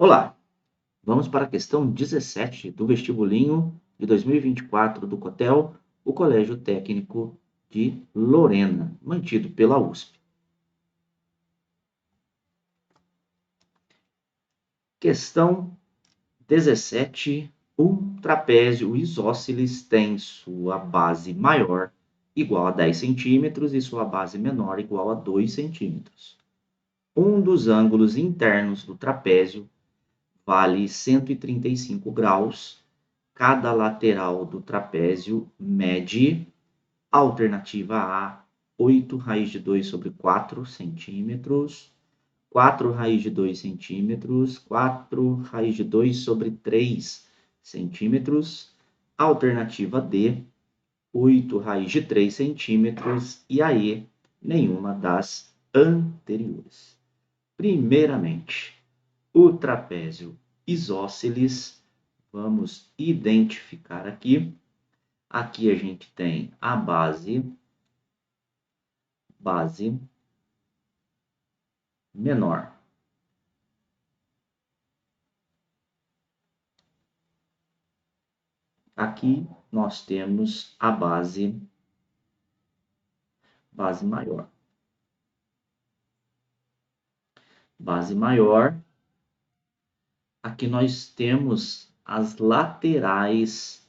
Olá, vamos para a questão 17 do vestibulinho de 2024 do COTEL, o Colégio Técnico de Lorena, mantido pela USP. Questão 17. Um trapézio isósceles tem sua base maior igual a 10 centímetros e sua base menor igual a 2 centímetros. Um dos ângulos internos do trapézio vale 135 graus. Cada lateral do trapézio mede, alternativa A, 8 raiz de 2 sobre 4 centímetros, 4 raiz de 2 centímetros, 4 raiz de 2 sobre 3 centímetros, alternativa D, 8 raiz de 3 centímetros, e a E, nenhuma das anteriores. Primeiramente, o trapézio isósceles. Vamos identificar aqui. Aqui a gente tem a base menor. Aqui nós temos a base maior. Base maior. Aqui nós temos as laterais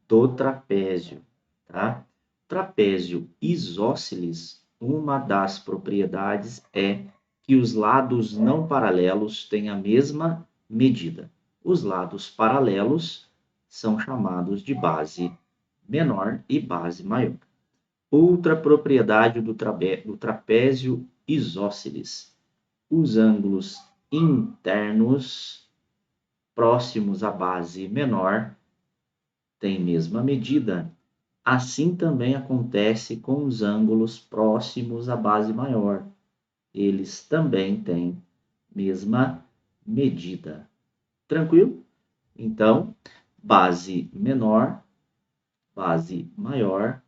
do trapézio, tá? Trapézio isósceles, uma das propriedades é que os lados não paralelos têm a mesma medida. Os lados paralelos são chamados de base menor e base maior. Outra propriedade do trapézio isósceles: os ângulos internos próximos à base menor têm mesma medida. Assim também acontece com os ângulos próximos à base maior. Eles também têm mesma medida. Tranquilo? Então, base menor, base maior,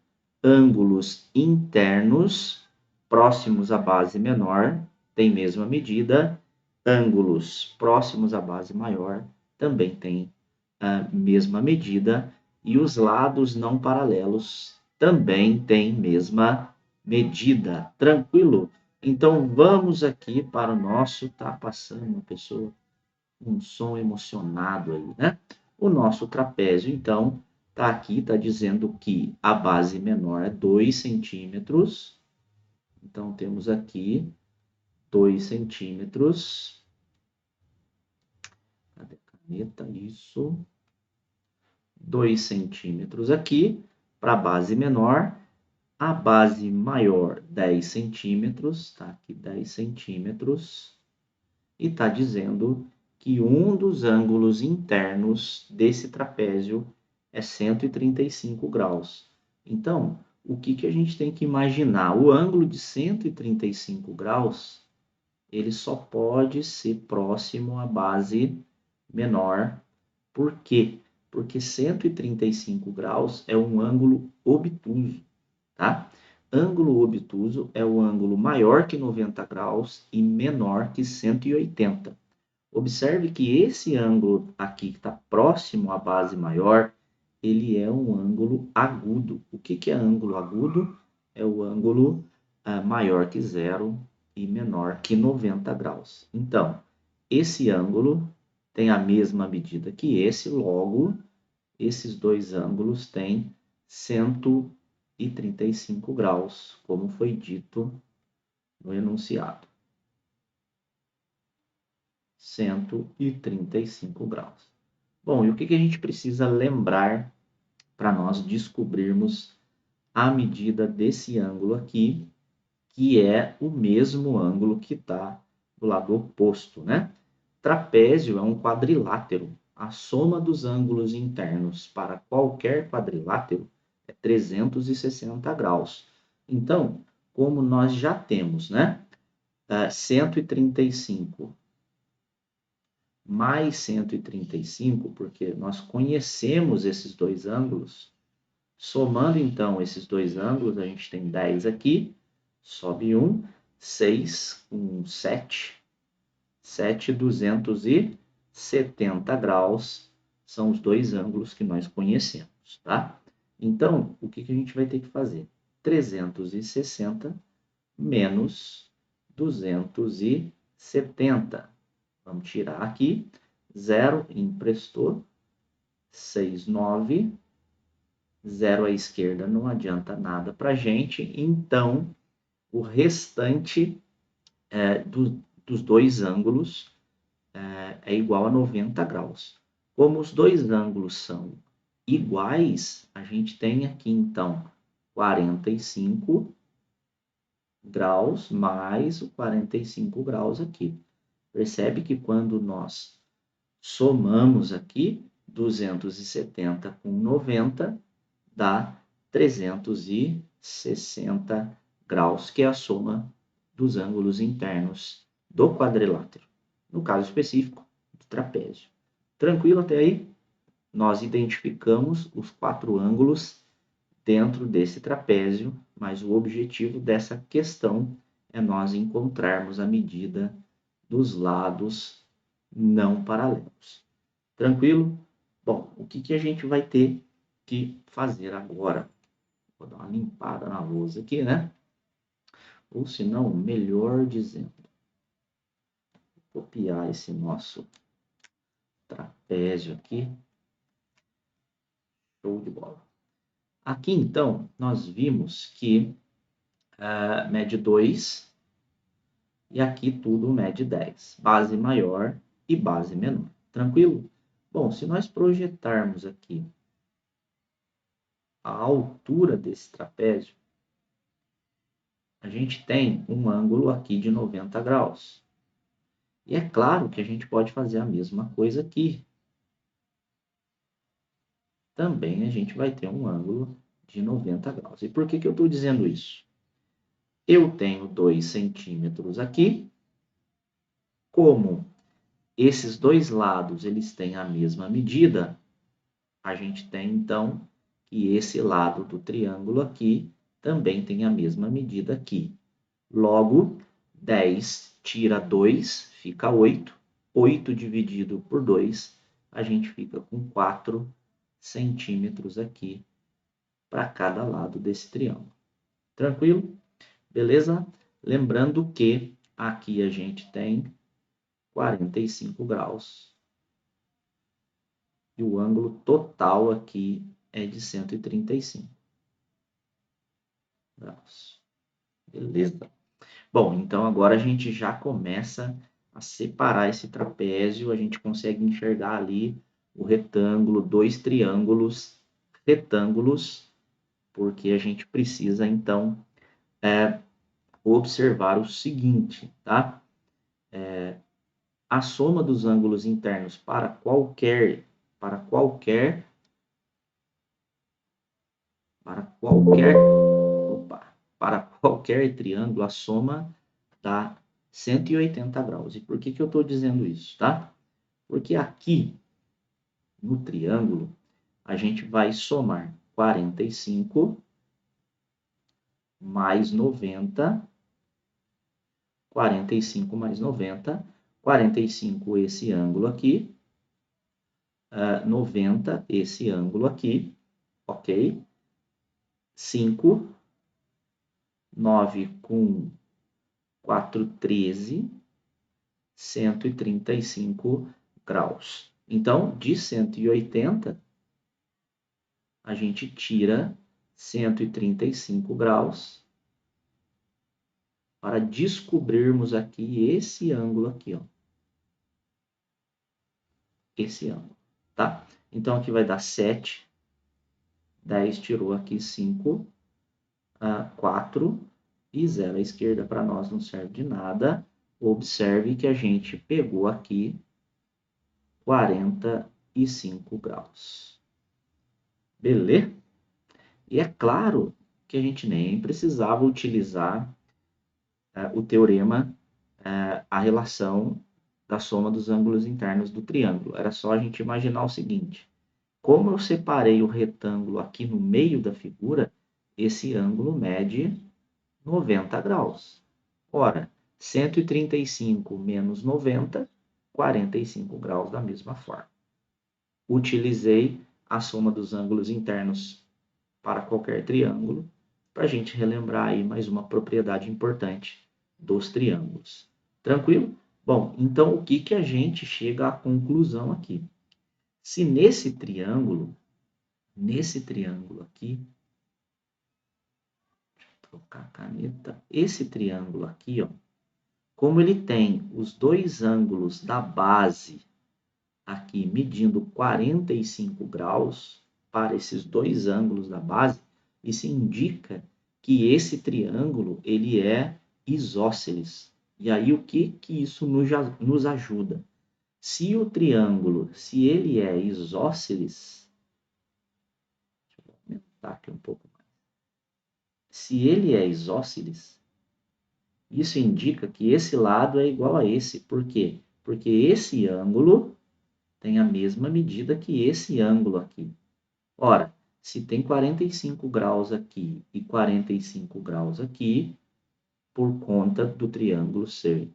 ângulos internos próximos à base menor têm mesma medida, ângulos próximos à base maior também têm a mesma medida, e os lados não paralelos também têm mesma medida. Tranquilo? Então, vamos aqui para o nosso... Tá passando uma pessoa um som emocionado aí, né? O nosso trapézio, então, tá aqui, tá dizendo que a base menor é 2 centímetros. Então, temos aqui 2 centímetros. Cadê a caneta? Isso. 2 centímetros aqui para a base menor. A base maior, 10 centímetros. Tá aqui 10 centímetros. E tá dizendo que um dos ângulos internos desse trapézio é 135 graus. Então, o que a gente tem que imaginar? O ângulo de 135 graus, ele só pode ser próximo à base menor. Por quê? Porque 135 graus é um ângulo obtuso, tá? Ângulo obtuso é o ângulo maior que 90 graus e menor que 180. Observe que esse ângulo aqui que está próximo à base maior, ele é um ângulo agudo. O que é ângulo agudo? É o ângulo maior que zero e menor que 90 graus. Então, esse ângulo tem a mesma medida que esse, logo, esses dois ângulos têm 135 graus, como foi dito no enunciado. 135 graus. Bom, e o que a gente precisa lembrar para nós descobrirmos a medida desse ângulo aqui, que é o mesmo ângulo que está do lado oposto, né? Trapézio é um quadrilátero. A soma dos ângulos internos para qualquer quadrilátero é 360 graus. Então, como nós já temos, né? 135 mais 135, porque nós conhecemos esses dois ângulos. Somando, então, esses dois ângulos, a gente tem 10 aqui, sobe 1, 6, 7, 240. 70 graus são os dois ângulos que nós conhecemos, tá? Então, o que a gente vai ter que fazer? 360 menos 270. Vamos tirar aqui. 0 emprestou. 6, 9. 0 à esquerda não adianta nada para a gente. Então, o restante dos dois ângulos é igual a 90 graus. Como os dois ângulos são iguais, a gente tem aqui, então, 45 graus mais o 45 graus aqui. Percebe que quando nós somamos aqui, 270 com 90, dá 360 graus, que é a soma dos ângulos internos do quadrilátero. No caso específico, do trapézio. Tranquilo até aí? Nós identificamos os 4 ângulos dentro desse trapézio, mas o objetivo dessa questão é nós encontrarmos a medida dos lados não paralelos. Tranquilo? Bom, o que a gente vai ter que fazer agora? Vou dar uma limpada na lousa aqui, né? Ou se não, melhor dizendo, vou copiar esse nosso trapézio aqui. Show de bola. Aqui, então, nós vimos que mede 2 e aqui tudo mede 10. Base maior e base menor. Tranquilo? Bom, se nós projetarmos aqui a altura desse trapézio, a gente tem um ângulo aqui de 90 graus. E é claro que a gente pode fazer a mesma coisa aqui. Também a gente vai ter um ângulo de 90 graus. E por que eu estou dizendo isso? Eu tenho 2 centímetros aqui. Como esses dois lados eles têm a mesma medida, a gente tem, então, que esse lado do triângulo aqui também tem a mesma medida aqui. Logo, 10 tira 2, fica 8. 8 dividido por 2, a gente fica com 4 centímetros aqui para cada lado desse triângulo. Tranquilo? Beleza? Lembrando que aqui a gente tem 45 graus. E o ângulo total aqui é de 135 graus. Beleza? Bom, então agora a gente já começa a separar esse trapézio, a gente consegue enxergar ali o retângulo, 2 triângulos retângulos, porque a gente precisa, então, observar o seguinte, tá? A soma dos ângulos internos para qualquer triângulo, a soma dá 180 graus. E por que eu estou dizendo isso, tá? Porque aqui, no triângulo, a gente vai somar 45 mais 90, 45 mais 90, 45 esse ângulo aqui, 90 esse ângulo aqui, ok? 5, 9 com 4, 13, 135 graus. Então, de 180, a gente tira 135 graus para descobrirmos aqui esse ângulo aqui, ó. Esse ângulo, tá? Então, aqui vai dar 7, 10 tirou aqui 5, 4 e 0 à esquerda para nós não serve de nada. Observe que a gente pegou aqui 45 graus. Beleza? E é claro que a gente nem precisava utilizar o teorema, a relação da soma dos ângulos internos do triângulo. Era só a gente imaginar o seguinte: como eu separei o retângulo aqui no meio da figura, esse ângulo mede 90 graus. Ora, 135 menos 90 45 graus da mesma forma. Utilizei a soma dos ângulos internos para qualquer triângulo, para a gente relembrar aí mais uma propriedade importante dos triângulos. Tranquilo? Bom, então o que a gente chega à conclusão aqui? Se nesse triângulo aqui, deixa eu trocar a caneta, esse triângulo aqui, ó, como ele tem os dois ângulos da base aqui medindo 45 graus para esses dois ângulos da base, isso indica que esse triângulo ele é isósceles. E aí o que isso nos ajuda? Se o triângulo, se ele é isósceles, deixa eu aumentar aqui um pouco mais. Se ele é isósceles, isso indica que esse lado é igual a esse. Por quê? Porque esse ângulo tem a mesma medida que esse ângulo aqui. Ora, se tem 45 graus aqui e 45 graus aqui, por conta do triângulo ser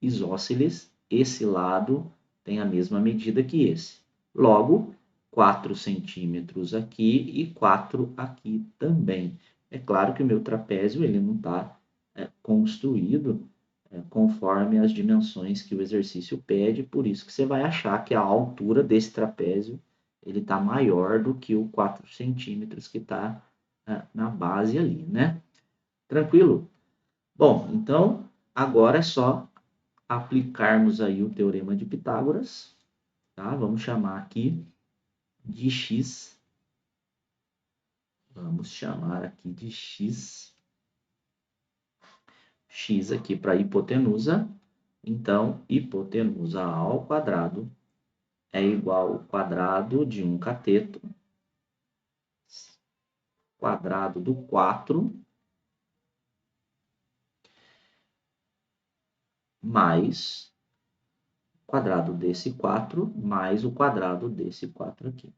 isósceles, esse lado tem a mesma medida que esse. Logo, 4 centímetros aqui e 4 aqui também. É claro que o meu trapézio ele não está construído conforme as dimensões que o exercício pede, por isso que você vai achar que a altura desse trapézio ele está maior do que o 4 centímetros que está na base ali, né? Tranquilo? Bom, então, agora é só aplicarmos aí o Teorema de Pitágoras, tá? Vamos chamar aqui de x. Vamos chamar aqui de x. X aqui para hipotenusa. Então, hipotenusa ao quadrado é igual ao quadrado de um cateto, quadrado do 4, mais o quadrado desse 4, mais o quadrado desse 4 aqui.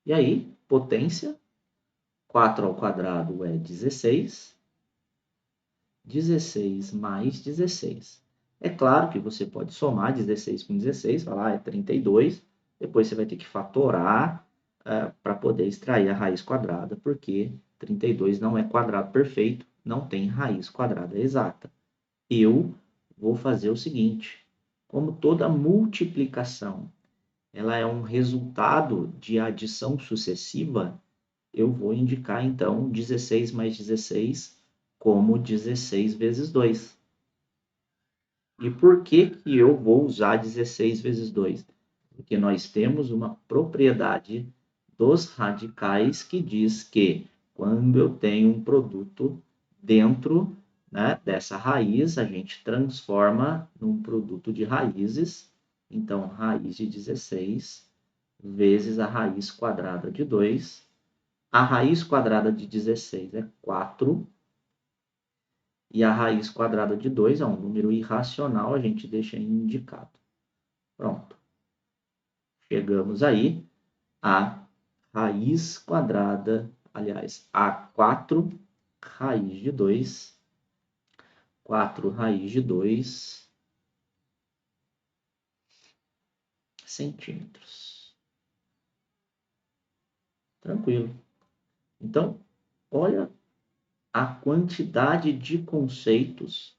E aí, potência, 4 ao quadrado é 16, 16 mais 16. É claro que você pode somar 16 com 16, falar é 32, depois você vai ter que fatorar para poder extrair a raiz quadrada, porque 32 não é quadrado perfeito, não tem raiz quadrada exata. Eu vou fazer o seguinte, como toda multiplicação ela é um resultado de adição sucessiva, eu vou indicar então 16 mais 16 como 16 vezes 2. E por que eu vou usar 16 vezes 2? Porque nós temos uma propriedade dos radicais que diz que quando eu tenho um produto dentro, né, dessa raiz, a gente transforma num produto de raízes. Então, raiz de 16 vezes a raiz quadrada de 2. A raiz quadrada de 16 é 4. E a raiz quadrada de 2 é um número irracional, a gente deixa indicado. Pronto. Chegamos aí a raiz quadrada, aliás, a 4 raiz de 2, 4 raiz de 2 centímetros. Tranquilo. Então, olha a quantidade de conceitos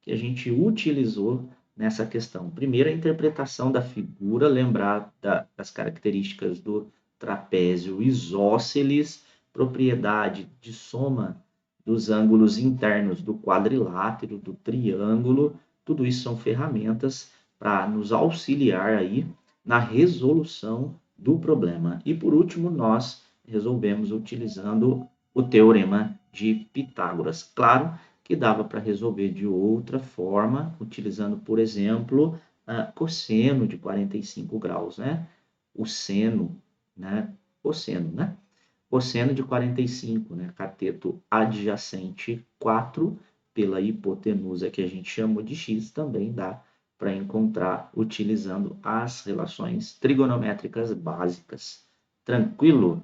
que a gente utilizou nessa questão. Primeiro, a interpretação da figura, lembrar das características do trapézio isósceles, propriedade de soma dos ângulos internos do quadrilátero, do triângulo, tudo isso são ferramentas para nos auxiliar aí na resolução do problema. E por último, nós resolvemos utilizando o Teorema de Pitágoras. Claro que dava para resolver de outra forma, utilizando, por exemplo, cosseno de 45 graus, né? O seno, né? Cosseno, né? Cosseno de 45, né? Cateto adjacente 4, pela hipotenusa que a gente chamou de x, também dá para encontrar utilizando as relações trigonométricas básicas. Tranquilo?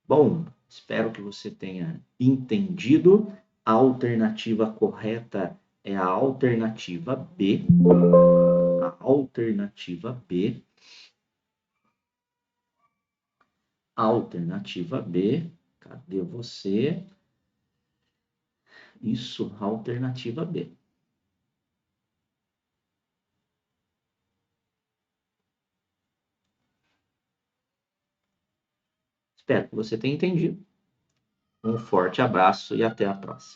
Bom, espero que você tenha entendido. A alternativa correta é a alternativa B. A alternativa B. Alternativa B. Cadê você? Isso, alternativa B. Espero que você tenha entendido. Um forte abraço e até a próxima.